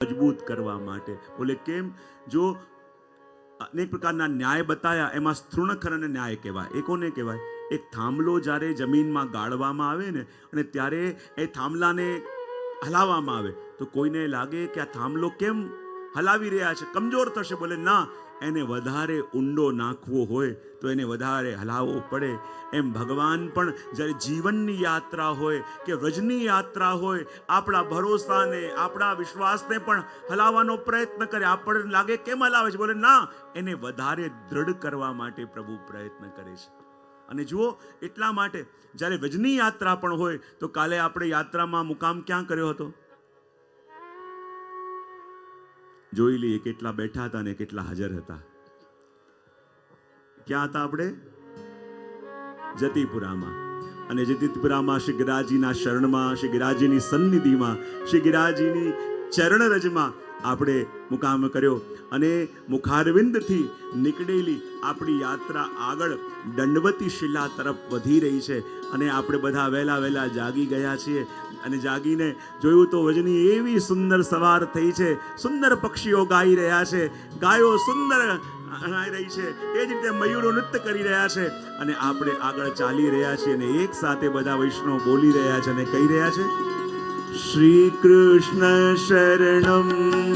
મજબૂત કરવા માટે. બોલે કેમ? જો અનેક પ્રકારના ન્યાય બતાયા, એમાં સ્થૃણખરન ન્યાય કહેવાય. એ કોને કહેવાય? એક થાંભલો જ્યારે જમીનમાં ગાળવામાં આવે ને, અને ત્યારે એ થાંભલાને હલાવવામાં આવે તો કોઈને લાગે કે આ થાંભલો કેમ હલાવી રહ્યા છે, કમજોર થશે. બોલે ના, એને વધારે ઊંડો નાખવો હોય તો એને વધારે હલાવવો પડે. એમ ભગવાન પણ જ્યારે જીવનની યાત્રા હોય કે વ્રજની યાત્રા હોય, આપણા ભરોસાને, આપણા વિશ્વાસને પણ હલાવવાનો પ્રયત્ન કરે. આપણને લાગે કેમ હલાવે છે? બોલે ના, એને વધારે દ્રઢ કરવા માટે પ્રભુ પ્રયત્ન કરે છે. અને જુઓ, એટલા માટે જ્યારે વ્રજની યાત્રા પણ હોય તો કાલે આપણે યાત્રામાં મુકામ ક્યાં કર્યો હતો? જોઈ લઈએ કેટલા બેઠા હતા ને કેટલા હાજર હતા. ક્યાં હતા આપણે? જતીપુરામાં. અને જતીપુરામાં શ્રી ગિરાજીના શરણમાં, શ્રી ગિરાજીની સન્નિધિમાં, શ્રી ગિરાજીની ચરણરજમાં આપણે મુકામ કર્યો. અને મુખારવિંદથી નીકળેલી આપણી યાત્રા આગળ દંડવતી શિલા તરફ વધી રહી છે. અને આપણે બધા વહેલા જાગી ગયા છીએ. અને જાગીને જોયું તો વજની એવી સુંદર સવાર થઈ છે. સુંદર પક્ષીઓ ગાઈ રહ્યા છે, ગાયો સુંદર ગાઈ રહી છે, એ જ રીતે મયુરો નૃત્ય કરી રહ્યા છે. અને આપણે આગળ ચાલી રહ્યા છીએ અને એક સાથે બધા વૈષ્ણવ બોલી રહ્યા છે અને કહી રહ્યા છે, શ્રી કૃષ્ણ શરણમ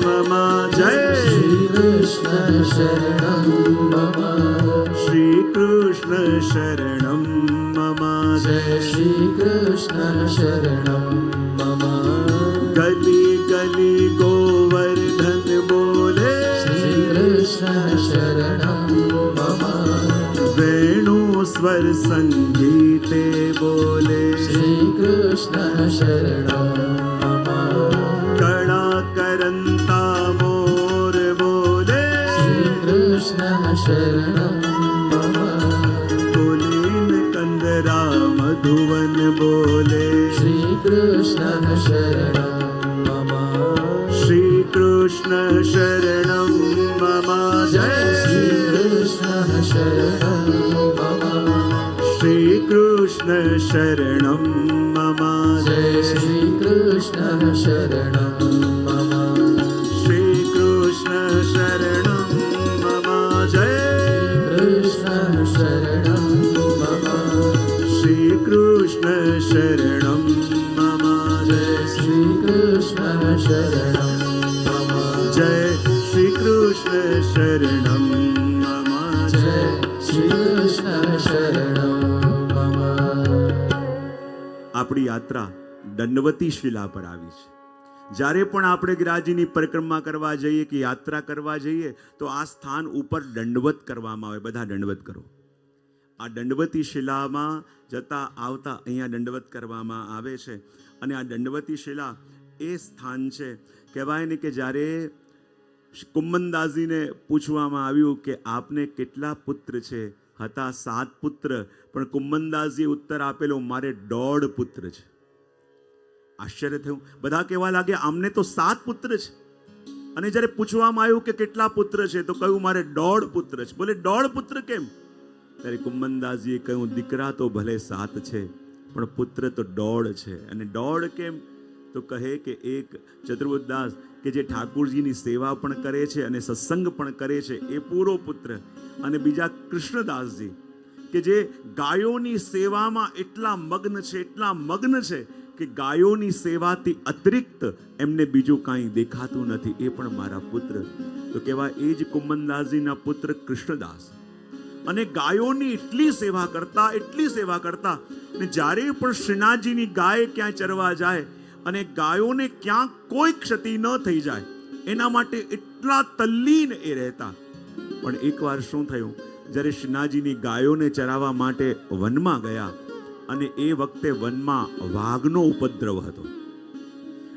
મમ. જય શ્રી કૃષ્ણ શરણમ મમ. શ્રી કૃષ્ણ શરણમ મમ. જય શ્રી કૃષ્ણ શરણમ મમ. ગલી ગલી ગોવર્ધન બોલે, શ્રી કૃષ્ણ શરણમ મમ. વેણુ સ્વર સંગીતે બોલે, શ્રી કૃષ્ણ શરણમ મમ. કળા કરંતા મોર બોલે, શ્રી કૃષ્ણ શરણમ મમ. બોલીન કંદરા મધુવન બોલે, શ્રી કૃષ્ણ શરણમ મમ. શ્રી કૃષ્ણ શરણમ મમ. જય શ્રી કૃષ્ણ શરણમ મમ. શ્રી કૃષ્ણ શરણમ મમ. જય શ્રી કૃષ્ણ શરણમ મમ. શ્રી કૃષ્ણ શરણમ મમ. જય કૃષ્ણ શરણમ મમ. શ્રી કૃષ્ણ શરણમ મમ. જય શ્રી કૃષ્ણ શરણમ મમ. જય શ્રી કૃષ્ણ શરણમ મમ. જય શ્રી કૃષ્ણ શરણમ મમ. આપણી યાત્રા દંડવતી શિલા પર આવી છે. જ્યારે પણ આપણે ગિરાજીની પરિક્રમા કરવા જઈએ કે યાત્રા કરવા જઈએ તો આ સ્થાન ઉપર દંડવત કરવામાં આવે. બધા દંડવત કરો. આ દંડવતી શિલામાં જતા આવતા અહીંયા દંડવત કરવામાં આવે છે. અને આ દંડવતી શિલા એ સ્થાન છે, કહેવાય ને કે જ્યારે કુંભનદાસજીને પૂછવામાં આવ્યું કે આપને કેટલા પુત્ર છે? હતા 7 પુત્ર, પણ કુંભનદાસજીએ ઉત્તર આપેલો, મારે 1.5 પુત્ર છે. આશ્ચર્ય થયું. બધા કહેવા લાગ્યા, આમને તો 7 પુત્ર છે. અને જ્યારે પૂછવામાં આવ્યું કે કેટલા પુત્ર છે તો કહ્યું મારે 1.5 પુત્ર છે. બોલે 1.5 પુત્ર કેમ? ત્યારે કુંભનદાસજીએ કહ્યું, દીકરા તો ભલે 7 છે પણ પુત્ર તો 1.5 છે. અને 1.5 કેમ? તો કહે કે એક ચતુર્બુદ્ધદાસ કે જે ઠાકુરજીની સેવા પણ કરે છે અને સત્સંગ પણ કરે છે, એ પૂરો પુત્ર. અને બીજા કૃષ્ણદાસજી કે જે ગાયોની સેવામાં એટલા મગ્ન છે, એટલા મગ્ન છે કે ગાયોની સેવાથી અતિરિક્ત એમને બીજું કાંઈ દેખાતું નથી, એ પણ મારા પુત્ર. તો કહેવાય એ જ કુંભનદાસજીના પુત્ર કૃષ્ણદાસ. અને ગાયોની એટલી સેવા કરતા, એટલી સેવા કરતા, ને જ્યારે પણ શ્રીનાથજીની ગાય ક્યાં ચરવા જાય અને ગાયોને ક્યાં કોઈ ક્ષતિ ન થઈ જાય એના માટે એટલા તલ્લીન એ રહેતા. પણ એકવાર શું થયું, જ્યારે શ્રીનાથજીની ગાયોને ચરાવવા માટે વનમાં ગયા અને એ વખતે વનમાં વાઘનો ઉપદ્રવ હતો.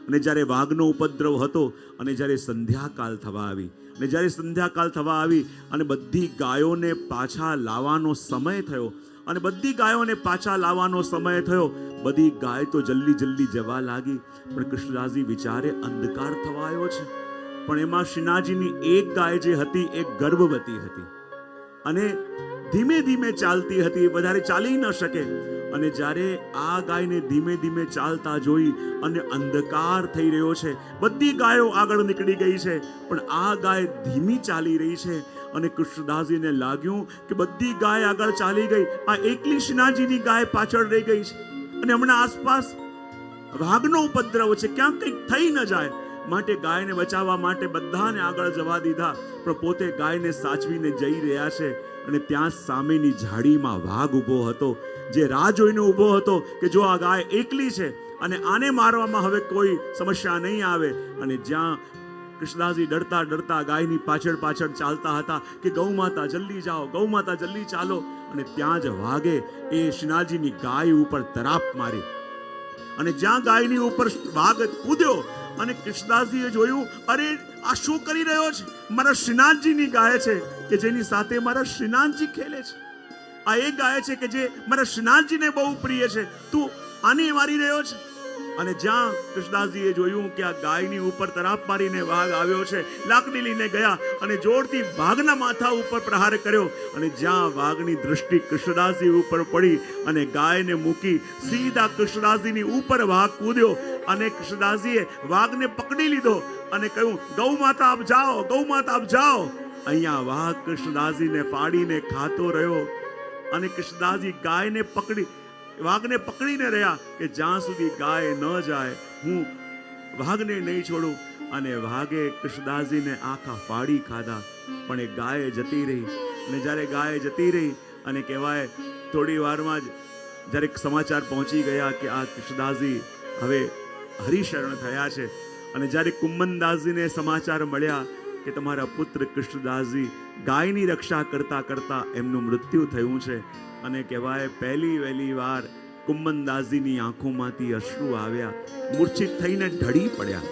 અને જ્યારે વાઘનો ઉપદ્રવ હતો અને જ્યારે સંધ્યાકાળ થવા આવી, અને જ્યારે સંધ્યાકાળ થવા આવી અને બધી ગાયોને પાછા લાવવાનો સમય થયો, અને બધી ગાયોને પાછા લાવવાનો સમય થયો, બધી ગાય તો જલ્દી જવા લાગી. પણ કૃષ્ણદાસજી વિચારે અંધકાર થવા આવ્યો છે, પણ એમાં શ્રીનાથજીની એક ગાય જે હતી એ ગર્ભવતી હતી અને ધીમે ધીમે ચાલતી હતી, વધારે ચાલી ન શકે. અને જ્યારે આ ગાયને ધીમે ધીમે ચાલતા જોઈ અને અંધકાર થઈ રહ્યો છે, બધી ગાયો આગળ નીકળી ગઈ છે, પણ આ ગાય ધીમી ચાલી રહી છે. અને કૃષ્ણદાસજીને લાગ્યું કે બધી ગાય આગળ ચાલી ગઈ, આ એકલી શ્રીનાથજીની ગાય પાછળ રહી ગઈ છે અને હમણાં આસપાસ વાઘનો ઉપદ્રવ છે, ક્યાંક કંઈક થઈ ન જાય. માટે ગાયને બચાવવા માટે બધાને આગળ જવા દીધા, પણ પોતે ગાયને સાચવીને જઈ રહ્યા છે. અને ત્યાં સામેની ઝાડીમાં વાઘ ઊભો હતો, જે રાહ જોઈને ઊભો હતો કે જો આ ગાય એકલી છે અને આને મારવામાં હવે કોઈ સમસ્યા નહીં આવે. અને જ્યાં કૃષ્ણદાસજી ડરતા ડરતા ગાયની પાછળ પાછળ ચાલતા હતા કે ગૌ માતા જલ્દી જાઓ, ગૌ માતા જલ્દી ચાલો. અને ત્યાં જ વાઘે એ શ્રીનાથજીની ગાય ઉપર તરાપ મારી. અને જ્યાં ગાયની ઉપર વાઘ કૂદ્યો અને કૃષ્ણદાસજીએ જોયું, અરે આ શું કરી રહ્યો છે? મારા શ્રીનાથજીની ગાય છે કે જેની સાથે મારા શ્રીનાથજી ખેલે છે. આ એ ગાય છે કે જે મારા શ્રીનાથજીને બહુ પ્રિય છે, તું આને મારી રહ્યો છે. અને જ્યાં કૃષ્ણદાસજીએ જોયું કે આ ગાયની ઉપર તરાપ મારીને વાઘ આવ્યો છે, લાકડી લઈને ગયા અને જોરથી વાઘના માથા ઉપર પ્રહાર કર્યો. અને જ્યાં વાઘની દ્રષ્ટિ કૃષ્ણદાસજી ઉપર પડી અને ગાયને મૂકી સીધા કૃષ્ણદાસજીની ઉપર વાઘ કૂદ્યો. અને કૃષ્ણદાસજીએ વાઘને પકડી લીધો અને કહ્યું, ગૌ માતા આપ જાઓ, ગૌ માતા આપ જાઓ. અહીંયા વાઘ કૃષ્ણદાસજીને ફાડીને ખાતો રહ્યો. અને કૃષ્ણદાસજી વાઘને પકડીને રહ્યા કે જ્યાં સુધી ગાય ન જાય હું વાઘને નહીં છોડું. અને વાઘે કૃષ્ણદાસજીને આખા ફાડી ખાધા, પણ એ ગાય જતી રહી. અને જ્યારે ગાય જતી રહી અને કહેવાય થોડી વારમાં જ જ્યારે સમાચાર પહોંચી ગયા કે આ કૃષ્ણદાસજી હવે હરિશરણ થયા છે. અને જ્યારે કુંમનદાસજીને સમાચાર મળ્યા કે તમારા પુત્ર કૃષ્ણદાસજી ગાયની રક્ષા કરતા કરતા એમનું મૃત્યુ થયું છે. અને કહેવાય વહેલી વાર કુંમનદાસજીની આંખોમાંથી અશ્રુ આવ્યા, મૂર્છિત થઈને ઢળી પડ્યા.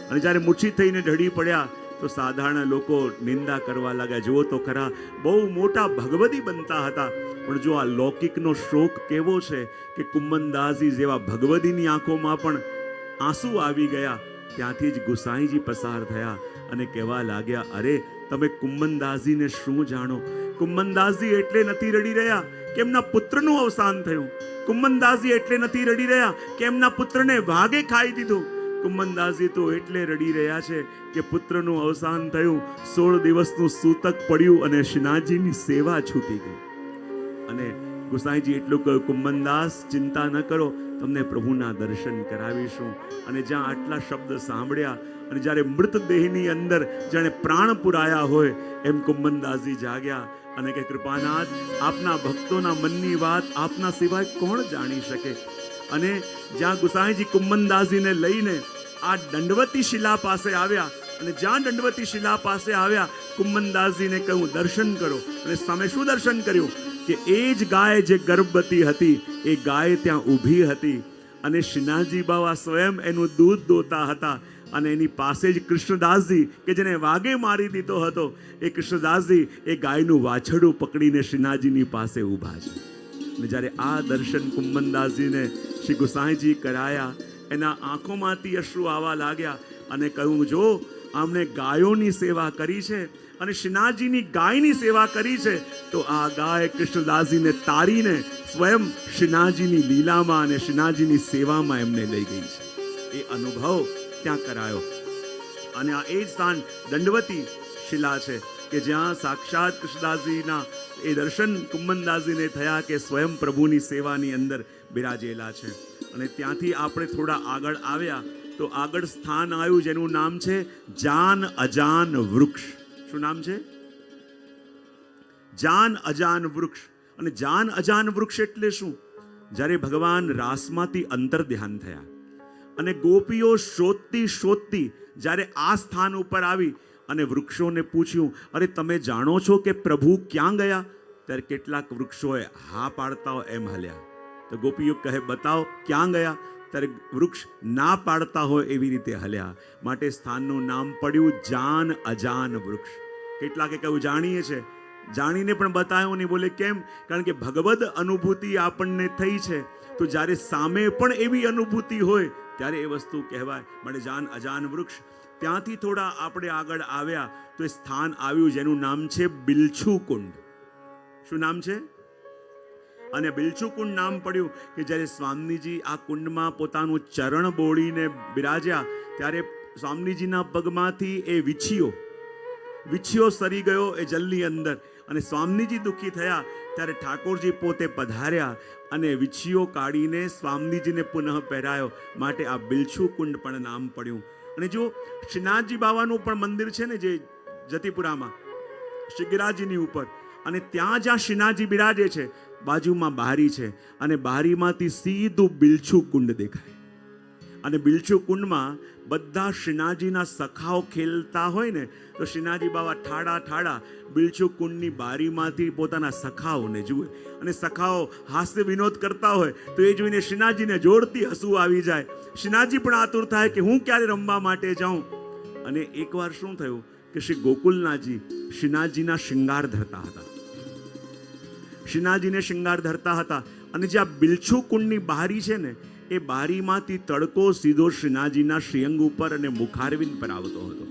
અને જ્યારે મૂર્છિત થઈને ઢળી પડ્યા તો સાધારણ લોકો નિંદા કરવા લાગ્યા, જુઓ તો ખરા બહુ મોટા ભગવદી બનતા હતા, પણ જો આ લૌકિકનો શોક કેવો છે કે કુંમનદાસજી જેવા ભગવદીની આંખોમાં પણ આંસુ આવી ગયા. ત્યાંથી જ ગુસાઈજી પસાર થયા અને કહેવા લાગ્યા, અરે તમે કુંમનદાસજીને શું જાણો? કુંમનદાસજી એટલે નથી રડી રહ્યા કે એમના પુત્રનું અવસાન થયું. કુંમનદાસજી એટલે નથી રડી રહ્યા કે એમના પુત્રને વાઘે ખાઈ દીધું. કુંમનદાસજી તો એટલે રડી રહ્યા છે કે પુત્રનું અવસાન થયું, 16 દિવસનું સૂતક પડ્યું અને શ્રીનાથજીની સેવા છૂટી ગઈ. અને ગુસાઈજી એટલું કહ્યું, કુંમનદાસ ચિંતા ન કરો, તમને પ્રભુના દર્શન કરાવીશું. અને જ્યાં આટલા શબ્દ સાંભળ્યા અને જ્યારે મૃતદેહની અંદર જાણે પ્રાણ પુરાયા હોય એમ કુંમનદાસજી જાગ્યા અને કે કૃપાનાથ, આપના ભક્તોના મનની વાત આપના સિવાય કોણ જાણી શકે? અને જ્યાં ગુસાઈજી કુંમનદાસજીને લઈને આ દંડવતી શિલા પાસે આવ્યા અને જ્યાં દંડવતી શિલા પાસે આવ્યા કુંમનદાસજીને કહ્યું, દર્શન કરો. અને સામે શું દર્શન કર્યું કે એ જ ગાય જે ગર્ભવતી હતી એ ગાય ત્યાં ઊભી હતી અને શ્રીનાથજી બાવા સ્વયં એનું દૂધ દોતા હતા. અને એની પાસે જ કૃષ્ણદાસજી કે જેને વાઘે મારી દીધો હતો, એ કૃષ્ણદાસજી એ ગાયનું વાછરડું પકડીને શ્રીનાથજીની પાસે ઊભા છે. અને જ્યારે આ દર્શન કુંમનદાસજીને શ્રી ગુસાઈજી કરાયા, એના આંખોમાંથી અશ્રુ આવવા લાગ્યા અને કહ્યું, જો આમણે ગાયોની સેવા કરી છે અને શ્રીનાથજીની ગાયની સેવા કરી છે, તો આ ગાય કૃષ્ણદાસજીને તારીને સ્વયં શ્રીનાથજીની લીલામાં અને શ્રીનાથજીની સેવામાં એમને લઈ ગઈ છે. એ અનુભવ ત્યાં કરાયો. અને આ એ જ સ્થાન દંડવતી શિલા છે કે જ્યાં સાક્ષાત કૃષ્ણદાસજીના એ દર્શન કુંમનદાસજીને થયા કે સ્વયં પ્રભુની સેવાની અંદર બિરાજેલા છે. અને ત્યાંથી આપણે થોડા આગળ આવ્યા તો આગળ સ્થાન આવ્યું જેનું નામ છે જાન અજાન વૃક્ષ. શું નામ છે? જાન અજાન વૃક્ષ. અને જાન અજાન વૃક્ષ એટલે શું? જ્યારે ભગવાન રાસમાંથી અંતર ધ્યાન થયા અને ગોપીઓ શોધતી જ્યારે આ સ્થાન ઉપર આવી અને વૃક્ષોને પૂછ્યું, અરે તમે જાણો છો કે પ્રભુ ક્યાં ગયા? ત્યારે કેટલાક વૃક્ષોએ હા પાડતા હોય એમ હલ્યા. તો ગોપીઓ કહે, બતાવો ક્યાં ગયા? ત્યારે વૃક્ષ ના પાડતા હોય એવી રીતે હલ્યા. માટે સ્થાનનું નામ પડ્યું જાન અજાન વૃક્ષ. કેટલાકે કહ્યું જાણીએ છે, જાણીને પણ બતાવ્યું નહીં. બોલે કેમ? કારણ કે ભગવદ અનુભૂતિ આપણને થઈ છે, તો જ્યારે સામે પણ એવી અનુભૂતિ હોય ત્યારે એ વસ્તુ કહેવાય. માટે જાન અજાન વૃક્ષ. ત્યાંથી થોડા આપણે આગળ આવ્યા તો એ સ્થાન આવ્યું જેનું નામ છે બિલછુ કુંડ. શું નામ છે? અને બિલચુ કુંડ નામ પડ્યું કે જ્યારે સ્વામીજી આ કુંડમાં પોતાનું ચરણ બોળીને બિરાજ્યા ત્યારે સ્વામીજીના પગમાંથી એ વિછીઓ સરી ગયો એ જલની અંદર, અને સ્વામીજી દુઃખી થયા ત્યારે ઠાકોરજી પોતે પધાર્યા અને વિછીઓ કાઢીને સ્વામીજીને પુનઃ પહેરાયો, માટે આ બિલચુ કુંડ પણ નામ પડ્યું. અને જો શ્રીનાથજી બાવાનું પણ મંદિર છે ને, જે જતીપુરામાં શિગરાજીની ઉપર, અને ત્યાં જ્યાં શ્રીનાથજી બિરાજે છે બાજુમાં બારી છે, અને બારીમાંથી સીધું બિલચુ કુંડ દેખાય. અને બિલચુ કુંડમાં બધા શ્રીનાથજીના સખાઓ ખેલતા હોય ને, તો શ્રીનાથજી બાવા ઠાડા બિલચુ કુંડની બારીમાંથી પોતાના સખાઓને જુએ, અને સખાઓ હાસ્ય વિનોદ કરતા હોય તો એ જોઈને શ્રીનાથજીને જોરથી હસવું આવી જાય. શ્રીનાથજી પણ આતુર થાય કે હું ક્યારે રમવા માટે જાઉં. અને એકવાર શું થયું કે શ્રી ગોકુલનાથજી શ્રીનાથજીના શૃંગાર ધરતા હતા. શ્રીનાથજીને શૃંગાર ધરતા હતા, અને જે આ બિલચુ કુંડની બારી છે ને, એ બારીમાંથી તડકો સીધો શ્રીનાથજીના શ્રીઅંગ ઉપર અને મુખારવિંદ પર આવતો હતો.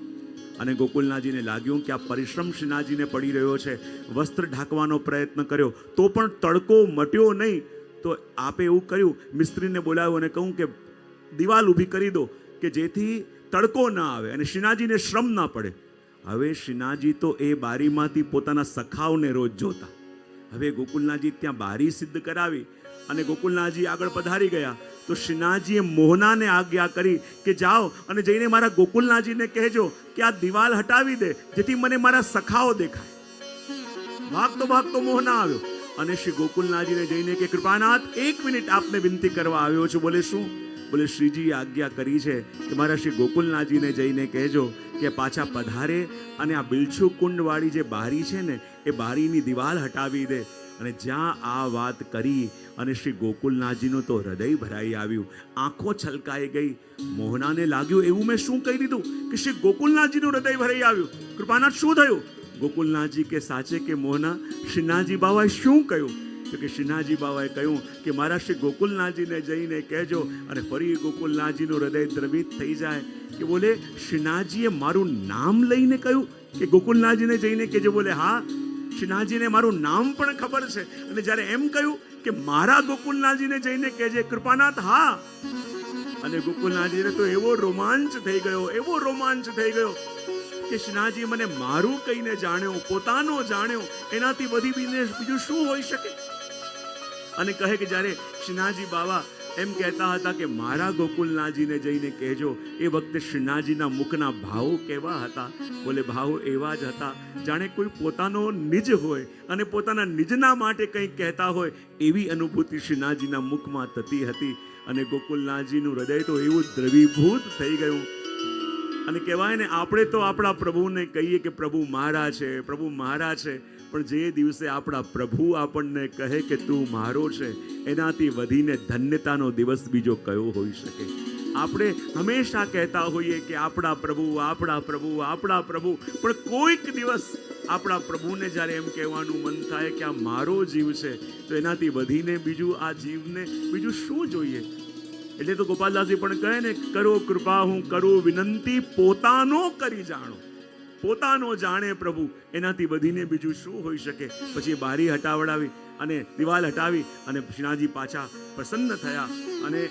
અને ગોકુલનાથજીને લાગ્યું કે આ પરિશ્રમ શ્રીનાથજીને પડી રહ્યો છે, વસ્ત્ર ઢાંકવાનો પ્રયત્ન કર્યો તો પણ તડકો મટ્યો નહીં. તો આપે એવું કર્યું, મિસ્ત્રીને બોલાવ્યો અને કહું કે દિવાલ ઊભી કરી દો કે જેથી તડકો ના આવે અને શ્રીનાથજીને શ્રમ ના પડે. હવે શ્રીનાથજી તો એ બારીમાંથી પોતાના સખાઓને રોજ જોતા. હવે ગોકુલનાથજી ત્યાં બારી સિદ્ધ કરાવી અને ગોકુલનાથજી આગળ પધારી ગયા, તો શ્રીનાથજીએ મોહનાને આજ્ઞા કરી કે જાઓ અને જઈને મારા ગોકુલનાથજીને કહેજો કે આ દિવાલ હટાવી દે જેથી મને મારા સખાઓ દેખાય. ભાગતો મોહના આવ્યો અને શ્રી ગોકુલનાથજીને જઈને કે કૃપાનાથ, 1 મિનિટ આપને વિનંતી કરવા આવ્યો છું. બોલે શું? બોલે શ્રીજીએ આજ્ઞા કરી છે કે મારા શ્રી ગોકુલનાથજીને જઈને કહેજો કે પાછા પધારે અને આ બિલચુ કુંડ વાળી જે બારી છે ને, એ બારીની દિવાલ હટાવી દે. અને જ્યાં આ વાત કરી અને શ્રી ગોકુલનાથજીનું તો હૃદય ભરાઈ આવ્યું, આંખો છલકાઈ ગઈ. મોહનાને લાગ્યું એવું મેં શું કહી દીધું કે શ્રી ગોકુલનાથજીનું હૃદય ભરાઈ આવ્યું? કૃપાનાથ શું થયું? ગોકુલનાથજી કે સાચે કે મોહના, શ્રીનાથજી બાવાએ શું કહ્યું? તો કે શ્રીનાથજી બાવાએ કહ્યું કે મારા શ્રી ગોકુલનાથજીને જઈને કહેજો. અને ફરી ગોકુલનાથજીનું હૃદય દ્રવિત થઈ જાય કે બોલે શ્રીનાથજીએ મારું નામ લઈને કહ્યું કે ગોકુલનાથજીને જઈને કહેજો. બોલે હા, શ્રીનાથજીને મારું નામ પણ ખબર છે. અને જ્યારે એમ કહ્યું કે મારા ગોકુલનાથજીને જઈને કહેજે કૃપાનાથ, હા. અને ગોકુલનાથજીને તો એવો રોમાંચ થઈ ગયો કે શ્રીનાથજી મને મારું કહીને જાણ્યો, પોતાનો જાણ્યો, એનાથી બીજું શું હોઈ શકે? અને કહે કે જ્યારે શ્રીનાથજી બાવા એમ કહેતા હતા કે મારા ગોકુલનાથજીને જઈને કહેજો, એ વખતે શ્રીનાથજીના મુખના ભાવો કેવા હતા? બોલે ભાવો એવા જ હતા જાણે કોઈ પોતાનો નિજ હોય અને પોતાના નિજના માટે કંઈક કહેતા હોય, એવી અનુભૂતિ શ્રીનાથજીના મુખમાં થતી હતી. અને ગોકુલનાથજીનું હૃદય તો એવું દ્રવીભૂત થઈ ગયું. અને કહેવાય ને, આપણે તો આપણા પ્રભુને કહીએ કે પ્રભુ મારા છે, પ્રભુ મારા છે, પણ જે દિવસે આપણા પ્રભુ આપણને કહે કે તું મારો છે, એનાથી વધીને ધન્યતાનો દિવસ બીજો કયો હોઈ શકે? આપણે હંમેશા કહેતા હોઈએ કે આપણા પ્રભુ, પણ કોઈક દિવસ આપણા પ્રભુને જ્યારે એમ કહેવાનું મન થાય કે આ મારો જીવ છે, તો એનાથી વધીને બીજું આ જીવને બીજું શું જોઈએ? એટલે તો ગોપાલદાસજી પણ કહે ને, કરો કૃપા હું કરું વિનંતી, પોતાનો કરી જાણો. પોતાનો જાણે પ્રભુ, એનાથી વધીને બીજું શું હોઈ શકે? પછી બારી હટાવડાવી અને દિવાલ હટાવી અને શ્રીનાથજી પાછા પ્રસન્ન થયા. અને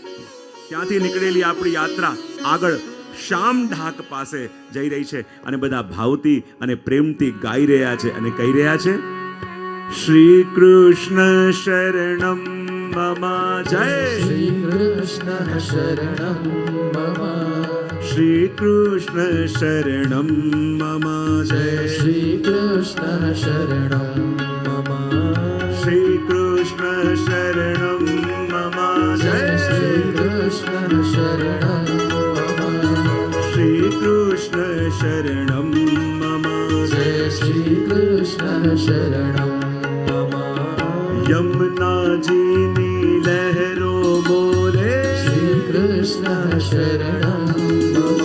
ત્યાંથી નીકળેલી આપણી યાત્રા આગળ શ્યામ ઢાક પાસે જઈ રહી છે, અને બધા ભાવથી અને પ્રેમથી ગાઈ રહ્યા છે અને કહી રહ્યા છે, શ્રી કૃષ્ણ શરણમ મમ જય, શ્રી કૃષ્ણ શરણમ મમ, શ્રી કૃષ્ણ શરણમ મમ જય, શ્રી કૃષ્ણ શરણમ મમ, શ્રી કૃષ્ણ શરણમ મમ જય, શ્રી કૃષ્ણ શરણમ મમ, શ્રી કૃષ્ણ શરણમ મમ જય શ્રી કૃષ્ણ શરણમ મમ, યમુનાજીની લહેરો બોલે, શ્રી કૃષ્ણ શરણમ મમ,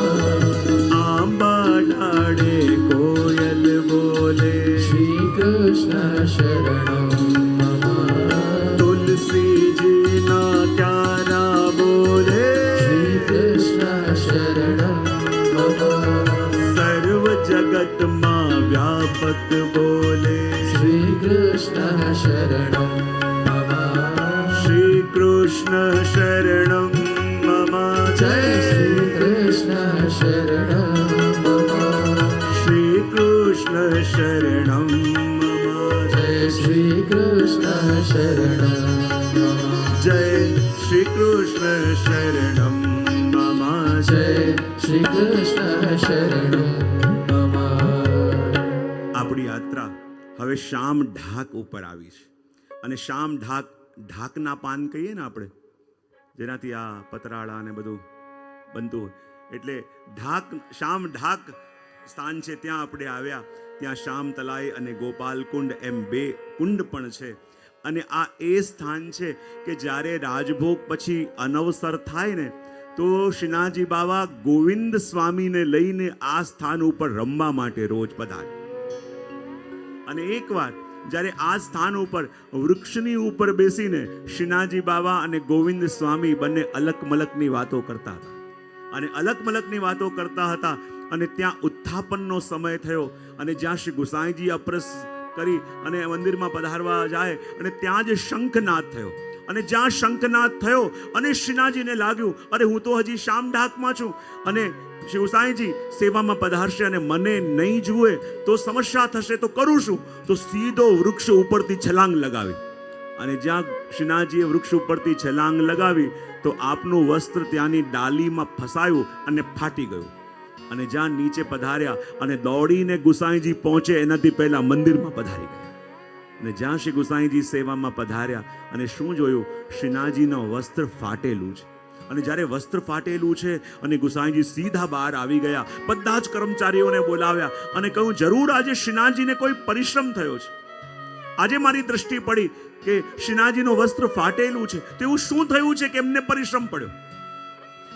આંબા ડાળે કોયલ બોલે, શ્રી કૃષ્ણ શરણમ મમ, તુલસીજીના ક્યારા બોલે, શ્રી કૃષ્ણ શરણમ મમ, સર્વ જગતમાં વ્યાપક બોલે, શ્રી કૃષ્ણ શરણમ મમ, કૃષ્ણ શરણમ મમ. જય શ્રી કૃષ્ણ શરણમ મમ. શ્રી કૃષ્ણ શરણમ મમ. જય શ્રી કૃષ્ણ શરણમ મમ. જય શ્રી કૃષ્ણ શરણમ મમ. જય શ્રી કૃષ્ણ શરણમ મમ. આપણી યાત્રા હવે શામ ઢાક ઉપર આવી છે. અને શામ ઢાકના પાન કહીએ ને આપણે, જેનાથી આ પતરાળા ને બધું બનતું હોય, એટલે શામ ઢાક સ્થાન છે. ત્યાં આપણે આવ્યા. ત્યાં શ્યામ તલાઈ અને ગોપાલ કુંડ એમ 2 કુંડ પણ છે. અને આ એ સ્થાન છે કે જ્યારે રાજભોગ પછી અનવસર થાય ને, તો શ્રીનાથજી બાવા ગોવિંદ સ્વામીને લઈને આ સ્થાન ઉપર રમવા માટે રોજ પધારે. અને એકવાર જ્યારે આ સ્થાન ઉપર વૃક્ષની ઉપર બેસીને શ્રીનાથજી બાવા અને ગોવિંદ સ્વામી બંને અલક મલકની વાતો કરતા હતા. અને અલક મલકની વાતો કરતા હતા અને ત્યાં ઉત્થાપનનો સમય થયો. અને જ્યાં શ્રી ગુસાઈજી અપરસ કરી અને મંદિરમાં પધારવા જાય અને ત્યાં જ શંખનાદ થયો. અને જ્યાં શંખનાદ થયો અને શ્રીનાથજીને લાગ્યું, અરે હું તો હજી શામ ઢાકમાં છું અને શ્રી ગુસાઈજી સેવામાં પધારશે અને મને નહીં જુએ તો સમસ્યા થશે, તો કરું શું? તો સીધો વૃક્ષ ઉપરથી છલાંગ લગાવી. અને જ્યાં શ્રીનાથજીએ વૃક્ષ ઉપરથી છલાંગ લગાવી તો આપનું વસ્ત્ર ત્યાંની ડાલીમાં ફસાયું અને ફાટી ગયું. અને જ્યાં નીચે પધાર્યા અને દોડીને ગુસાઈજી પહોંચે એનાથી પહેલા મંદિરમાં પધારી ગયા. અને જ્યાં શ્રી ગુસાઈજી સેવામાં પધાર્યા અને શું જોયું? શ્રીનાથજીનો વસ્ત્ર ફાટેલું છે. અને જ્યારે વસ્ત્ર ફાટેલું છે અને ગુસાઈજી સીધા બહાર આવી ગયા. બધા જ કર્મચારીઓને બોલાવ્યા અને કહ્યું, જરૂર આજે શ્રીનાથજીને કોઈ પરિશ્રમ થયો છે. આજે મારી દ્રષ્ટિ પડી કે શ્રીનાથજીનું વસ્ત્ર ફાટેલું છે, તો એવું શું થયું છે કે એમને પરિશ્રમ પડ્યો?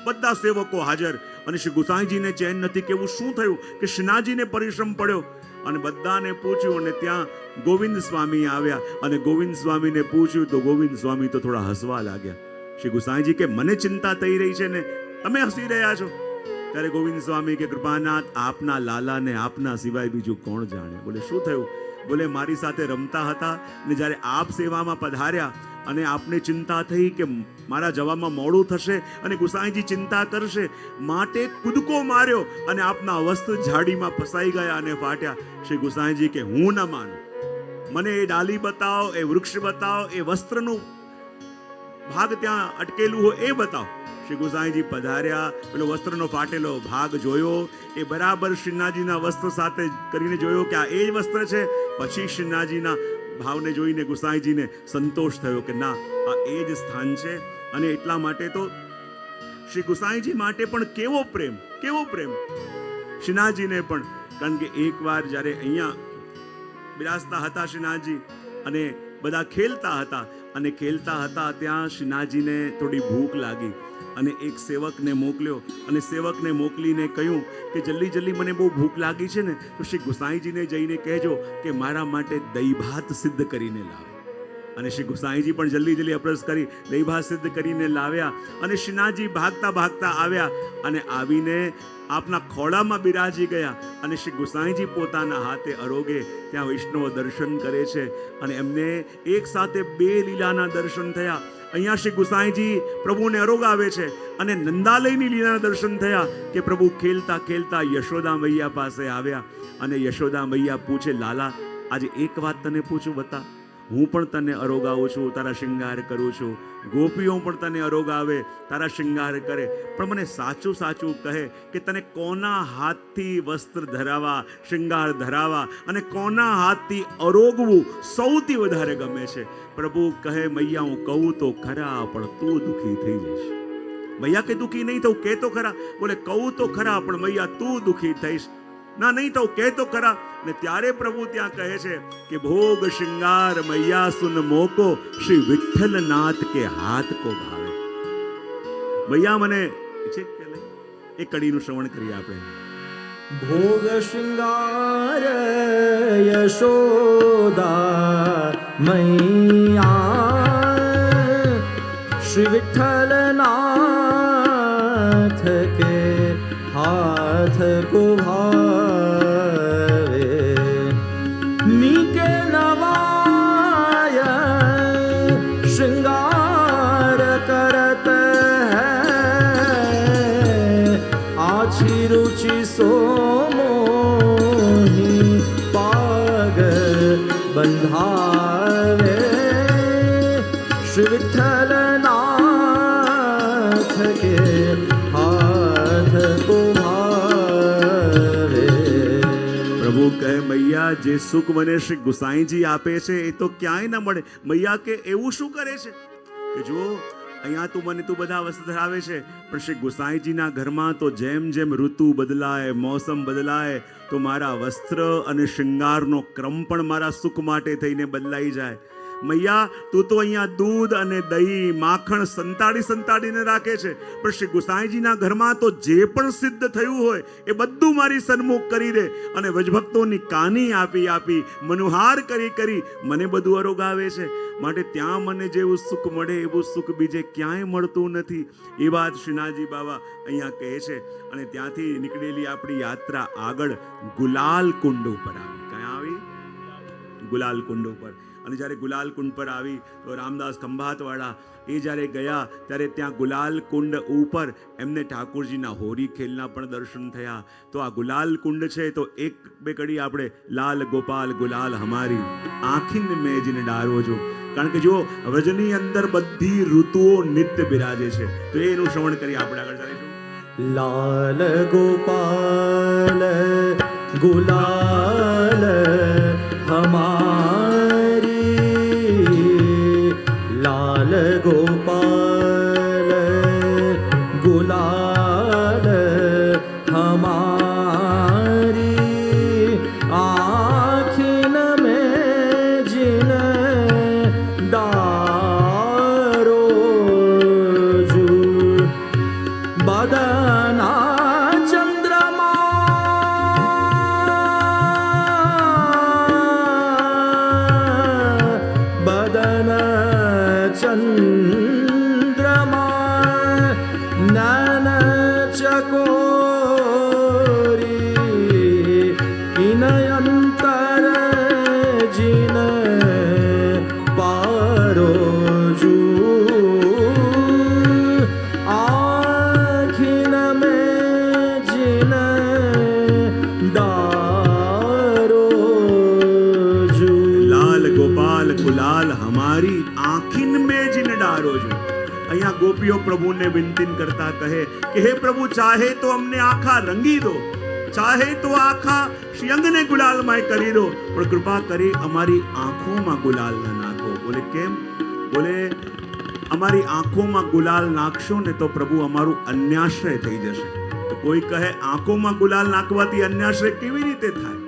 બધા સેવકો હાજર. અને શ્રી ગુસાઈજીને ચેન નથી કે એવું શું થયું કે શ્રીનાથજીને પરિશ્રમ પડ્યો. અને બધાને પૂછ્યું અને ત્યાં ગોવિંદ સ્વામી આવ્યા. અને ગોવિંદ સ્વામીને પૂછ્યું તો ગોવિંદ સ્વામી તો થોડા હસવા લાગ્યા. શ્રી ગુસાઈજી કે મને ચિંતા થઈ રહી છે ને તમે હસી રહ્યા છો? ત્યારે ગોવિંદ સ્વામી કે કૃપાનાથ, આપના લાલાને આપના સિવાય બીજું કોણ જાણે? બોલે શું થયું? બોલે મારી સાથે રમતા હતા ને જ્યારે આપ સેવામાં પધાર્યા અને આપને ચિંતા થઈ કે મારા જવામાં મોડું થશે અને ગુસાઈજી ચિંતા કરશે, માટે કૂદકો માર્યો અને આપના વસ્ત્ર ઝાડીમાં ફસાઈ ગયા અને ફાટ્યા. શ્રી ગુસાઈજી કે હું ન માનું, મને એ ડાલી બતાવો, એ વૃક્ષ બતાવો, એ વસ્ત્રનું ભાગ ત્યાં અટકેલું હોય એ બતાવો. શ્રી ગુસાઈજી પધાર્યા, પેલો વસ્ત્રનો ફાટેલો ભાગ જોયો, એ બરાબર શ્રીનાથજીના વસ્ત્ર સાથે કરીને જોયો કે આ એ જ વસ્ત્ર છે. પછી શ્રીનાથજીના ભાવને જોઈને ગુસાઈજીને સંતોષ થયો કે ના, આ એ જ સ્થાન છે. અને એટલા માટે તો શ્રી ગુસાઈજી માટે પણ કેવો પ્રેમ, કેવો પ્રેમ શ્રીનાથજીને પણ. કારણ કે એકવાર જ્યારે અહીંયા બિરાજતા હતા શ્રીનાથજી અને બધા ખેલતા હતા અને ખેલતા હતા, ત્યાં શ્રીનાથજીને થોડી ભૂખ લાગી અને એક સેવકને મોકલ્યો. અને સેવકને મોકલીને કહ્યું કે જલ્દી જલ્દી મને બહુ ભૂખ લાગી છે ને, તો શ્રી ગુસાઈજીને જઈને કહેજો કે મારા માટે દહીં ભાત સિદ્ધ કરીને લાવે. અને શ્રી ગુસાઈજી પણ જલ્દી જલ્દી અપરસ કરી દહીં ભાત સિદ્ધ કરીને લાવ્યા. અને શ્રીનાથજી ભાગતા ભાગતા આવ્યા અને આવીને આપના ખોળામાં બિરાજી ગયા. અને શ્રી ગુસાઈજી પોતાના હાથે અરોગે ત્યાં વૈષ્ણવ દર્શન કરે છે અને એમને એક સાથે 2 લીલાના દર્શન થયા. અહીંયા શ્રી ગુસાઈજી પ્રભુને અરોગાવે છે અને નંદાલયની લીલાના દર્શન થયા કે પ્રભુ ખેલતા ખેલતા યશોદા મૈયા પાસે આવ્યા. અને યશોદા મૈયા પૂછે, લાલા આજે એક વાત તને પૂછું, બતા. હું પણ તને અરોગાવું છું, તારા શૃંગાર કરું છું, ગોપીઓ પણ તને અરોગાવે, તારા શૃંગાર કરે, પણ મને સાચું સાચું કહે કે તને કોના હાથથી વસ્ત્ર ધરાવા, શૃંગાર ધરાવા અને કોના હાથથી અરોગવું સૌથી વધારે ગમે છે? પ્રભુ કહે, મૈયા હું કહું તો ખરા પણ તું દુઃખી થઈ જઈશ. મૈયા કે દુઃખી નહીં થવું, કે તો ખરા. બોલે કહું તો ખરા પણ મૈયા તું દુઃખી થઈશ. ના નહીં થવું, કે તો ખરા. ને ત્યારે પ્રભુ ત્યાં કહે છે કે ભોગ શૃંગાર મૈયા સુન મોકો, શ્રી વિઠ્ઠલનાથ કે હાથ કો ભાવે. મૈયા મને છે કે એ કડીનું શ્રવણ કરીએ આપણે. ભોગ શૃંગાર યશોદા મૈયા, શ્રી વિઠ્ઠલનાથ કે હાથ કો ભાવે. નીકે નવાય શૃંગાર બંધાવે શ્રી વિઠ્ઠલનાથ કે હાથ કો ભાવે. પ્રભુ કહે મૈયા જે સુખ મને શ્રી ગુસાઈજી આપે છે એ તો ક્યાંય ન મળે. મૈયા કે એવું શું કરે છે કે જો અહીંયા તું બધા વસ્ત્ર ધરાવે છે, પણ શ્રી ગુસાઈજીના ઘરમાં તો જેમ જેમ ઋતુ બદલાય, મોસમ બદલાય, તો મારા વસ્ત્ર અને શૃંગારનો ક્રમ પણ મારા સુખ માટે થઈને બદલાઈ જાય. મૈયા તું તો અહીંયા દૂધ અને દહીં માખણ સંતાડીને રાખે છે, પણ શ્રી ગુસાઈજીના ઘરમાં તો જે પણ સિદ્ધ થયું હોય એ બધું મારી સન્મુખ કરી દે અને વજભક્તોની કાની આપી મનુહાર કરી મને બધું અરોગાવે છે. માટે ત્યાં મને જેવું સુખ મળે એવું સુખ બીજે ક્યાંય મળતું નથી. એ વાત શ્રીનાથજી બાબા અહીંયા કહે છે. અને ત્યાંથી નીકળેલી આપણી યાત્રા આગળ ગુલાલ કુંડ ઉપર આવી. ક્યાં આવી? ગુલાલ કુંડ ઉપર. અને જ્યારે ગુલાલ કુંડ પર આવી તો રામદાસ ખંભાતવાળા એ જ્યારે ગયા ત્યારે ત્યાં ગુલાલ કુંડ ઉપર એમને ઠાકોરજીના હોરી ખેલના પણ દર્શન થયા. તો આ ગુલાલ કુંડ છે તો એક બે કડી આપણે લાલ ગોપાલ ગુલાલ હમારી આંખીન મેં જીને ડારો છો. કારણ કે જો વ્રજની અંદર બધી ઋતુઓ નિત્ય બિરાજે છે. તો એનું શ્રવણ કરી આપણે આગળ ચાલીશું. લાલ ગોપાલ ગુલાલ હમારી, લાલ ગોપાલ ગુલાલ હમારી, આँखिन में जिन डारो जू, बदना चंद्रमा नैन चकोरी, इन अंतर जिन पारो जू, आँखिन में जिन डारो जू. લાલ ગોપાલ ગુલાલ હમારી આંખીન में जिन डारो जो. અહીંયા ગોપીઓ પ્રભુને વિનંતી કરતા કહે કે હે પ્રભુ, ચાહે તો અમને આખા રંગી દો, ચાહે તો આખા શ્રીઅંગને ગુલાલમય કરી દો, પણ કૃપા કરી અમારી આંખોમાં ગુલાલ ન નાખો. બોલે કેમ? બોલે અમારી આંખોમાં ગુલાલ નાખશો ને તો પ્રભુ અમારું અન્યાશ્રય થઈ જશે. તો કોઈ કહે આંખોમાં ગુલાલ નાખવાથી અન્યાશ્રય કેવી રીતે થાય?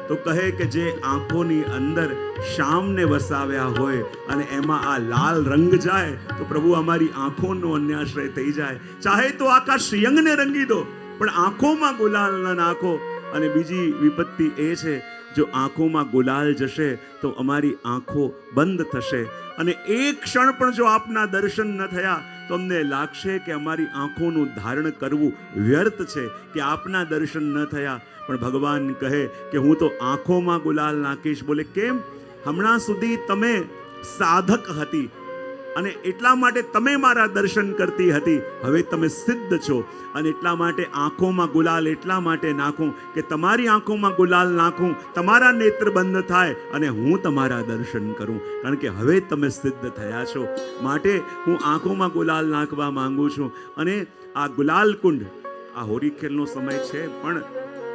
તો કહે કે જે આંખોની અંદર શ્યામને વસાવ્યા હોય અને એમાં આ લાલ રંગ જાય તો પ્રભુ અમારી આંખોનો અન્યાશ્રય થઈ જાય. ચાહે તો આખા શ્રીઅંગને રંગી દો, પણ આંખોમાં ગુલાલ ન નાખો. અને બીજી વિપત્તિ એ છે, જો આંખોમાં ગુલાલ જશે તો અમારી આંખો બંધ થશે અને એક ક્ષણ પણ જો આપના દર્શન ન થયા તો અમને લાગશે કે અમારી આંખોનું ધારણ કરવું વ્યર્થ છે, કે આપના દર્શન ન થયા. પણ ભગવાન કહે કે હું તો આંખોમાં ગુલાલ નાખીશ. બોલે કેમ? હમણાં સુધી તમે સાધક હતી અને એટલા માટે તમે મારા દર્શન કરતી હતી, હવે તમે સિદ્ધ છો અને એટલા માટે આંખોમાં ગુલાલ એટલા માટે નાખું કે તમારી આંખોમાં ગુલાલ નાખું, તમારા નેત્ર બંધ થાય અને હું તમારા દર્શન કરું. કારણ કે હવે તમે સિદ્ધ થયા છો, માટે હું આંખોમાં ગુલાલ નાખવા માંગુ છું. અને આ ગુલાલ કુંડ, આ હોળી ખેલનો સમય છે, પણ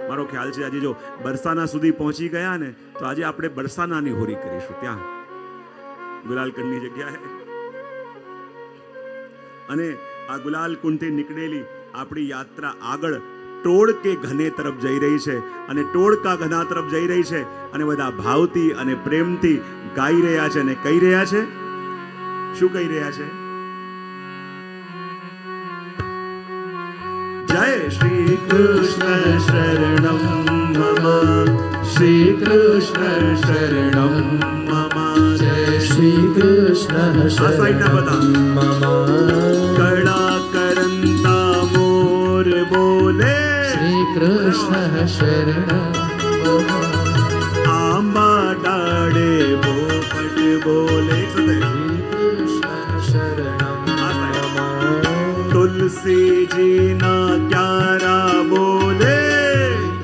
મારો ખ્યાલ છે આજે જો બરસાના સુધી પહોંચી ગયા ને તો આજે આપણે બરસાનાની હોળી કરીશું ત્યાં ગુલાલકુંડની જગ્યાએ. અને આ ગુલાલકુંડથી નીકળેલી આપણી યાત્રા આગળ ટોળકે ઘને તરફ જઈ રહી છે અને ટોળકા ઘના તરફ જઈ રહી છે અને બધા ભાવથી અને પ્રેમથી ગાઈ રહ્યા છે અને કહી રહ્યા છે. શું કહી રહ્યા છે? જય શ્રી કૃષ્ણ શરણમ મમ, શ્રી કૃષ્ણ શરણમ મમ, જય શ્રી કૃષ્ણ શરણમ મમ. કળા કરંતા મોર બોલે, શ્રી કૃષ્ણ શરણમ મમ. આંબા ડાળે પોપટ બોલે, શ્રી કૃષ્ણ શરણમ મમ. તુલસીજી ના ક્યારા બોલે,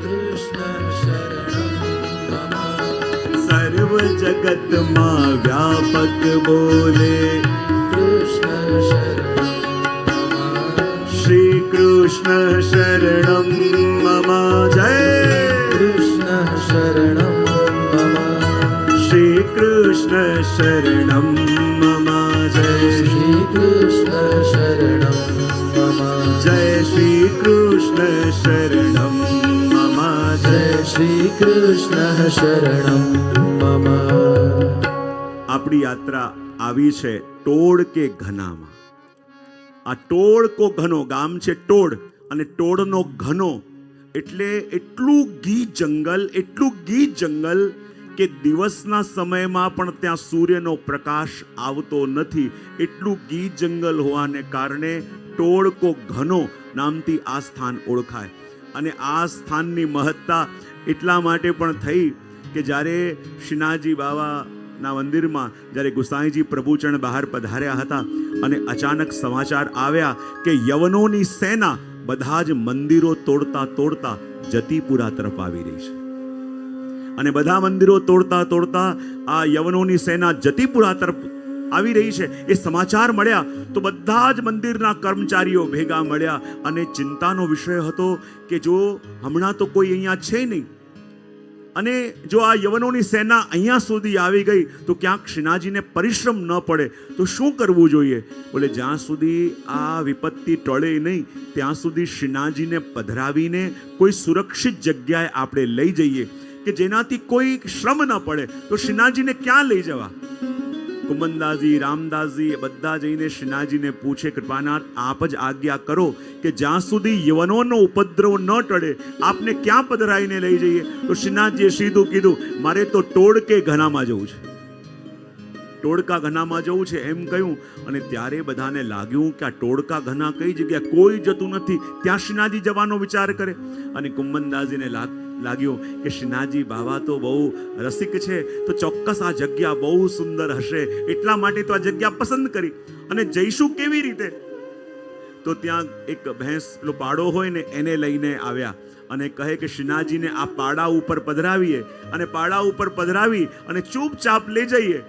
કૃષ્ણ શરણમ મમ. સર્વ જગતમાં વ્યાપક બોલે કૃષ્ણ શરણમ મમ શ્રી કૃષ્ણ શરણમ મમ જય કૃષ્ણ શરણમ મમ શ્રી કૃષ્ણ શરણમ મમ જય શ્રી કૃષ્ણ શરણમ મમ જય શ્રી કૃષ્ણ શરણમ મમ જય જય શ્રી કૃષ્ણ શરણમ મમ આપણી યાત્રા આવી છે ટોળ કે ઘનામાં. આ ટોળ કો ઘનો, ગામ છે ટોળ અને ટોળનો ઘનો એટલે એટલું ગીચ જંગલ કે દિવસના સમયમાં પણ ત્યાં સૂર્યનો પ્રકાશ આવતો નથી. એટલું ગીચ જંગલ હોવાને કારણે ટોળ કો ઘનો નામથી આ સ્થાન ઓળખાય. અને આ સ્થાનની મહત્તા એટલા માટે પણ થઈ કે જ્યારે શ્રીનાથજી બાવાના મંદિરમાં જ્યારે ગુસાઈજી પ્રભુચરણ બહાર પધાર્યા હતા અને અચાનક સમાચાર આવ્યા કે યવનોની સેના બધા જ મંદિરો તોડતા તોડતા જતીપુરા તરફ આવી રહી છે. અને બધા મંદિરો તોડતા તોડતા આ યવનોની સેના જતીપુરા તરફ આવી રહી છે એ સમાચાર મળ્યા તો બધા જ મંદિરના કર્મચારીઓ ભેગા મળ્યા અને ચિંતાનો વિષય હતો કે જો હમણાં તો કોઈ અહીંયા છે નહીં અને જો આ યવનોની સેના અહીંયા સુધી આવી ગઈ તો ક્યાંક શ્રીનાથજીને પરિશ્રમ ન પડે તો શું કરવું જોઈએ? બોલે જ્યાં સુધી આ વિપત્તિ ટળે નહીં ત્યાં સુધી શ્રીનાથજીને પધરાવીને કોઈ સુરક્ષિત જગ્યાએ આપણે લઈ જઈએ કે જેનાથી કોઈ શ્રમ ન પડે. તો શ્રીનાથજીને ક્યાં લઈ જવા? કુમનદાસજી, રામદાસજી એ બધા જઈને શ્રીનાથજીને પૂછે, કૃપાનાથ આપ જ આજ્ઞા કરો કે જ્યાં સુધી યવનોનો ઉપદ્રવ ન ટળે આપને ક્યાં પધરાઈને લઈ જઈએ? તો શ્રીનાથજીએ સીધું કીધું, મારે તો ટોળ કે ઘનામાં જવું છે, ટોળકા ઘનામાં જવું છે એમ કહ્યું. અને ત્યારે બધાને લાગ્યું કે આ ટોળકા ઘના કઈ જગ્યા, કોઈ જતું નથી, ત્યાં શ્રીનાથજી જવાનો વિચાર કરે. અને કુમનદાસજીને લાગ્યું કે શ્રીનાથજી બાવા તો બહુ રસિક છે તો ચોક્કસ આ જગ્યા બહુ સુંદર હશે, એટલા માટે તો આ જગ્યા પસંદ કરી. અને જઈશું કેવી રીતે? તો ત્યાં એક ભેંસ, પેલો પાડો હોય ને એને લઈને આવ્યા અને કહે કે શ્રીનાથજીને આ પાડા ઉપર પધરાવીએ અને પાડા ઉપર પધરાવી અને ચૂપચાપ લઈ જઈએ.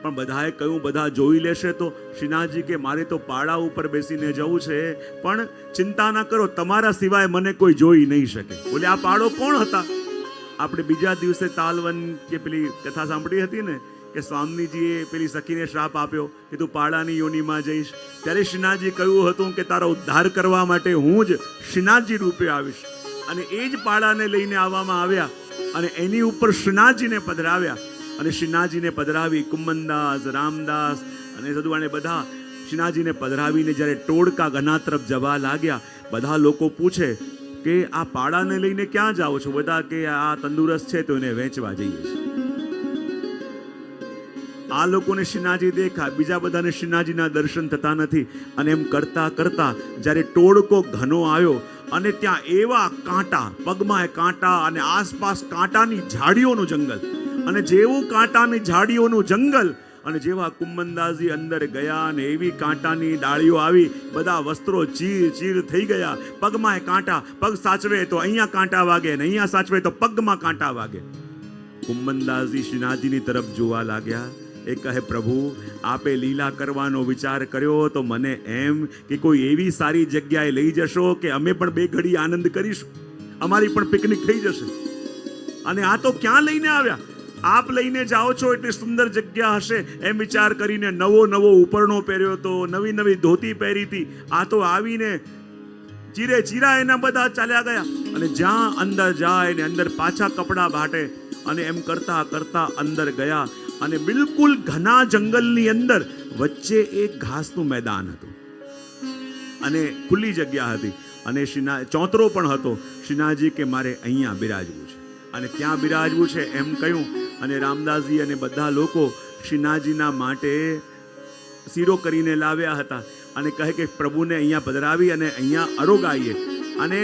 પણ બધાએ કહ્યું બધા જોઈ લેશે તો? શ્રીનાથજી કે મારે તો પાડા ઉપર બેસીને જવું છે, પણ ચિંતા ના કરો, તમારા સિવાય મને કોઈ જોઈ નહીં શકે. બોલે આ પાડો કોણ હતા? આપણે બીજા દિવસે તાલવન કે પેલી કથા સાંભળી હતી ને કે સ્વામીજીએ પેલી સખીને શ્રાપ આપ્યો કે તું પાડાની યોનિમાં જઈશ. ત્યારે શ્રીનાથજી કહ્યું હતું કે તારો ઉદ્ધાર કરવા માટે હું જ શ્રીનાથજી રૂપે આવીશ. અને એ જ પાડાને લઈને આવવામાં આવ્યા અને એની ઉપર શ્રીનાથજીને પધરાવ્યા. અને શ્રીનાથજીને પધરાવી કુમનદાસ, રામદાસ અને સદુવાને બધા શ્રીનાથજીને પધરાવીને જ્યારે ટોળકા ઘના તરફ જવા લાગ્યા, બધા લોકો પૂછે કે આ પાડાને લઈને ક્યાં જાઓ છો? બધા કે આ તંદુરસ્ત છે તો એને વેચવા જઈએ છીએ. આ લોકોને શ્રીનાથજી દેખાય, બીજા બધાને શ્રીનાથજીના દર્શન થતા નથી. અને એમ કરતા કરતા જ્યારે ટોળકો ઘનો આવ્યો અને ત્યાં એવા કાંટા, પગમાં કાંટા અને આસપાસ કાંટાની ઝાડીઓનું જંગલ, અને જેવું કાંટાની ઝાડીઓનું જંગલ અને જેવા કુમનદાસજી અંદર ગયા અને એવી કાંટાની ડાળીઓ આવી, બધા વસ્ત્રો ચીર થઈ ગયા. પગમાં કાંટા, પગ સાચવે તો અહીંયા કાંટા વાગે ને અહીંયા સાચવે તો પગમાં કાંટા વાગે. કુમનદાસજી શ્રીનાથજીની તરફ જોવા લાગ્યા. એ કહે, પ્રભુ આપે લીલા કરવાનો વિચાર કર્યો તો મને એમ કે કોઈ એવી સારી જગ્યાએ લઈ જશો કે અમે પણ બે ઘડી આનંદ કરીશું, અમારી પણ પિકનિક થઈ જશે. અને આ તો ક્યાં લઈને આવ્યા? આપ લઈને જાઓ છો એટલે સુંદર જગ્યા હશે એમ વિચાર કરીને નવો ઉપરણો પહેર્યો તો, નવી ધોતી પહેરી હતી. આ તો આવીને ચીરા એના બધા ચાલ્યા ગયા. અને જ્યાં અંદર જાય ને અંદર પાછા કપડાં બાટે. અને એમ કરતા કરતા અંદર ગયા અને બિલકુલ ઘના જંગલની અંદર વચ્ચે એક ઘાસનું મેદાન હતું અને ખુલ્લી જગ્યા હતી અને ચોતરો પણ હતો. શ્રીનાથજી કે મારે અહીંયા બિરાજવું છે અને ત્યાં બિરાજવું છે એમ કહ્યું. અને રામદાસજી અને બધા લોકો શ્રીનાથજીના માટે શીરો કરીને લાવ્યા હતા અને કહે કે પ્રભુને અહીંયા પધરાવી અને અહીંયા અરોગાઈએ. અને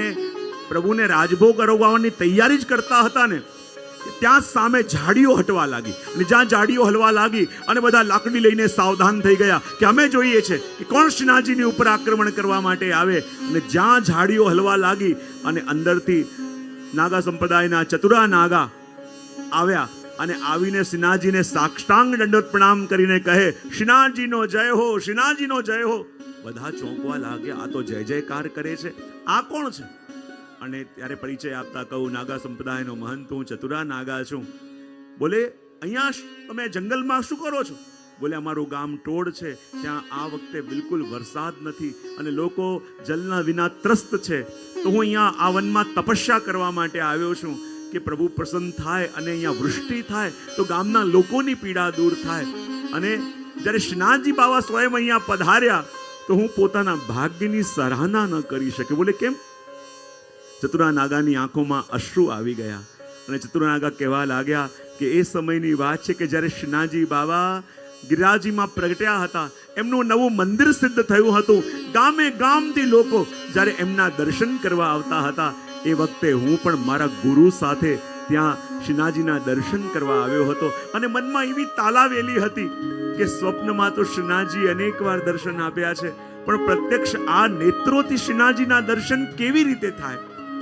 પ્રભુને રાજભોગ અરોગાવવાની તૈયારી જ કરતા હતા ને ત્યાં સામે ઝાડીઓ હટવા લાગી. અને જ્યાં ઝાડીઓ હલવા લાગી અને બધા લાકડી લઈને સાવધાન થઈ ગયા કે અમે જોઈએ છે કે કોણ શ્રીનાથજીની ઉપર આક્રમણ કરવા માટે આવે. અને જ્યાં ઝાડીઓ હલવા લાગી અને અંદરથી નાગા સંપ્રદાયના ચતુરા નાગા આવ્યા અને આવીને શ્રીનાથજીને સાષ્ટાંગ દંડવત પ્રણામ કરીને કહે, શ્રીનાથજીનો જય હો, શ્રીનાથજીનો જય હો. બધા ચોંકવા લાગ્યા, આ તો જય જયકાર કરે છે, આ કોણ છે? અને ત્યારે પરિચય આપતા કહું, નાગા સંપ્રદાયનો મહંત હું, ચતુરા નાગા છું. બોલે, અહીંયા તમે જંગલમાં શું કરો છો? બોલે, અમારું ગામ ટોડ છે, ત્યાં આ વખતે બિલકુલ વરસાદ નથી અને લોકો જલના વિના ત્રસ્ત છે. તો હું અહીંયા આ વનમાં તપસ્યા કરવા માટે આવ્યો છું કે પ્રભુ પ્રસન્ન થાય અને અહીંયા વૃષ્ટિ થાય તો ગામના લોકોની પીડા દૂર થાય. અને જ્યારે શ્રીનાથજી બાવા સ્વયં અહીંયા પધાર્યા તો હું પોતાના ભાગ્યની સરાહના ન કરી શકે. બોલે, કેમ? ચતુરા નાગાની આંખોમાં અશ્રુ આવી ગયા અને ચતુરા નાગા કહેવા લાગ્યા કે એ સમયની વાત છે કે જ્યારે શ્રીનાથજી બાવા ગિરિરાજીમાં પ્રગટ્યા હતા, એમનું નવું મંદિર સિદ્ધ થયું હતું. ગામે ગામથી લોકો જ્યારે એમના દર્શન કરવા આવતા હતા, એ વખતે હું પણ મારા ગુરુ સાથે ત્યાં શ્રીનાથજીના દર્શન કરવા આવ્યો હતો અને મનમાં એવી તાલાવેલી હતી કે સ્વપ્નમાં તો શ્રીનાથજી અનેક વાર દર્શન આપ્યા છે, પણ પ્રત્યક્ષ આ નેત્રોથી શ્રીનાથજીના દર્શન કેવી રીતે થાય,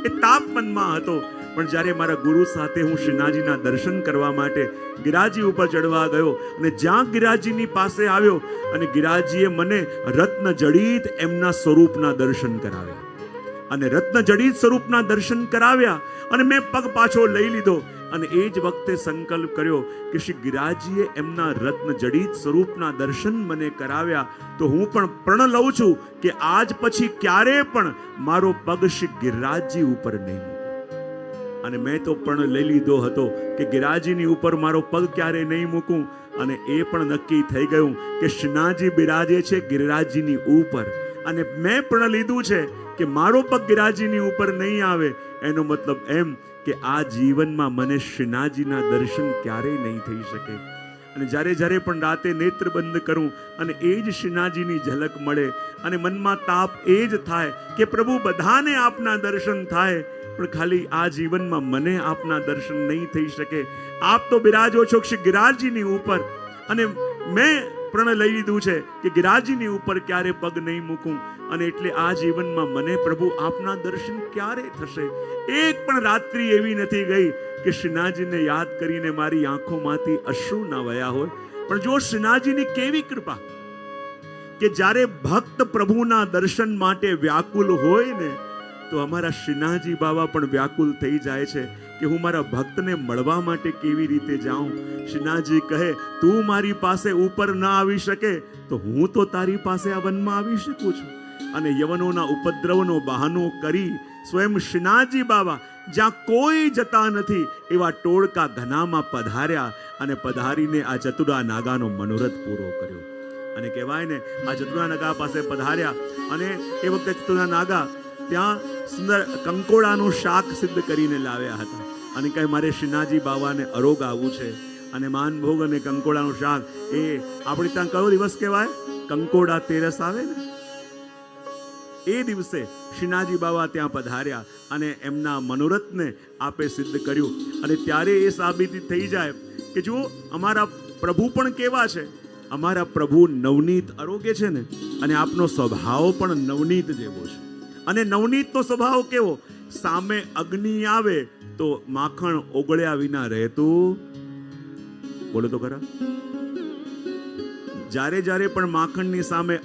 એ તાપ મનમાં હતો. પણ જ્યારે મારા ગુરુ સાથે હું શ્રીનાથજીના દર્શન કરવા માટે ગિરાજી ઉપર ચડવા ગયો અને જ્યાં ગિરાજીની પાસે આવ્યો અને ગિરાજીએ મને રત્ન જડિત એમના સ્વરૂપના દર્શન કરાવ્યા અને રત્ન જડિત સ્વરૂપના દર્શન કરાવ્યા અને મેં પગ પાછો લઈ લીધો અને એ જ વખતે સંકલ્પ કર્યો કે શ્રી ગિરાજીએ એમના રત્ન જડિત સ્વરૂપના દર્શન મને કરાવ્યા તો હું પણ પ્રણ લઉં છું કે આજ પછી ક્યારે પણ મારો પગ શ્રી ગિરિરાજજી ઉપર નહીં મૂકું. અને મેં તો પણ લઈ લીધો હતો કે ગિરિરાજીની ઉપર મારો પગ ક્યારે નહીં મૂકું. અને એ પણ નક્કી થઈ ગયું કે શ્રીનાથજી બિરાજે છે ગિરિરાજજીની ઉપર અને મેં પણ લીધું છે કે મારો પગ ગિરિરાજજીની ઉપર નહીં આવે. એનો મતલબ એમ કે આ જીવનમાં મને શ્રીનાથજીના દર્શન ક્યારેય નહીં થઈ શકે. અને જ્યારે પણ રાતે નેત્ર બંધ કરું અને એ જ શ્રીનાથજીની ઝલક મળે અને મનમાં તાપ એ જ થાય કે પ્રભુ બધાને આપના દર્શન થાય, પણ ખાલી આ જીવનમાં મને આપના દર્શન નહીં થઈ શકે. આપ તો બિરાજો છો શ્રી ગિરિરાજજીની ઉપર અને મેં પ્રણ લઈ લીધું છે કે ગિરિરાજજીની ઉપર ક્યારે પગ નહીં મૂકું. અને એટલે આ જીવનમાં મને પ્રભુ આપના દર્શન ક્યારે થશે? એક પણ રાત્રિ એવી નથી ગઈ કે શ્રીનાથજીને યાદ કરીને મારી આંખોમાંથી અશ્રુ ના વયા હોય. પણ જો શ્રીનાથજીની કેવી કૃપા કે જ્યારે ભક્ત પ્રભુના દર્શન માટે વ્યાકુલ હોય ને તો અમારા શ્રીનાથજી બાવા પણ વ્યાકુલ થઈ જાય છે કે હું મારા ભક્તને મળવા માટે કેવી રીતે જાઉં. શ્રીનાથજી કહે, તું મારી પાસે ઉપર ના આવી શકે તો હું તો તારી પાસે આ વનમાં આવી શકું છું. અને યવનોના ઉપદ્રવનો બહાનો કરી સ્વયં શ્રીનાથજી બાવા જ્યાં કોઈ જતા નથી એવા ટોળકા ઘનામાં પધાર્યા અને પધારીને આ ચતુરા નાગાનો મનોરથ પૂરો કર્યો. અને કહેવાય ને, આ ચતુરા નાગા પાસે પધાર્યા અને એ વખતે ચતુરા નાગા ત્યાં સુંદર કંકોડાનું શાક સિદ્ધ કરીને લાવ્યા હતા અને કહે, મારે શ્રીનાથજી બાવાને અરોગ આવવું છે. અને માનભોગ અને કંકોડાનું શાક એ આપણે ત્યાં કયો દિવસ કહેવાય? કંકોડા તેરસ આવે ને એ દિવસે શ્રીનાથજી બાવા ત્યાં પધાર્યા અને એમના મનોરથને આપે સિદ્ધ કર્યું. અને ત્યારે એ સાબિતી થઈ જાય કે જુઓ, અમારા પ્રભુ પણ કેવા છે. અમારા પ્રભુ નવનીત આરોગ્ય છે ને, અને આપનો સ્વભાવ પણ નવનીત જેવો છે. અને નવનીતનો સ્વભાવ કેવો? સામે અગ્નિ આવે તો માખણ ઓગળ્યા વિના રહેતું. બોલો તો ખરા. જ્યારે પણ માખણની સામે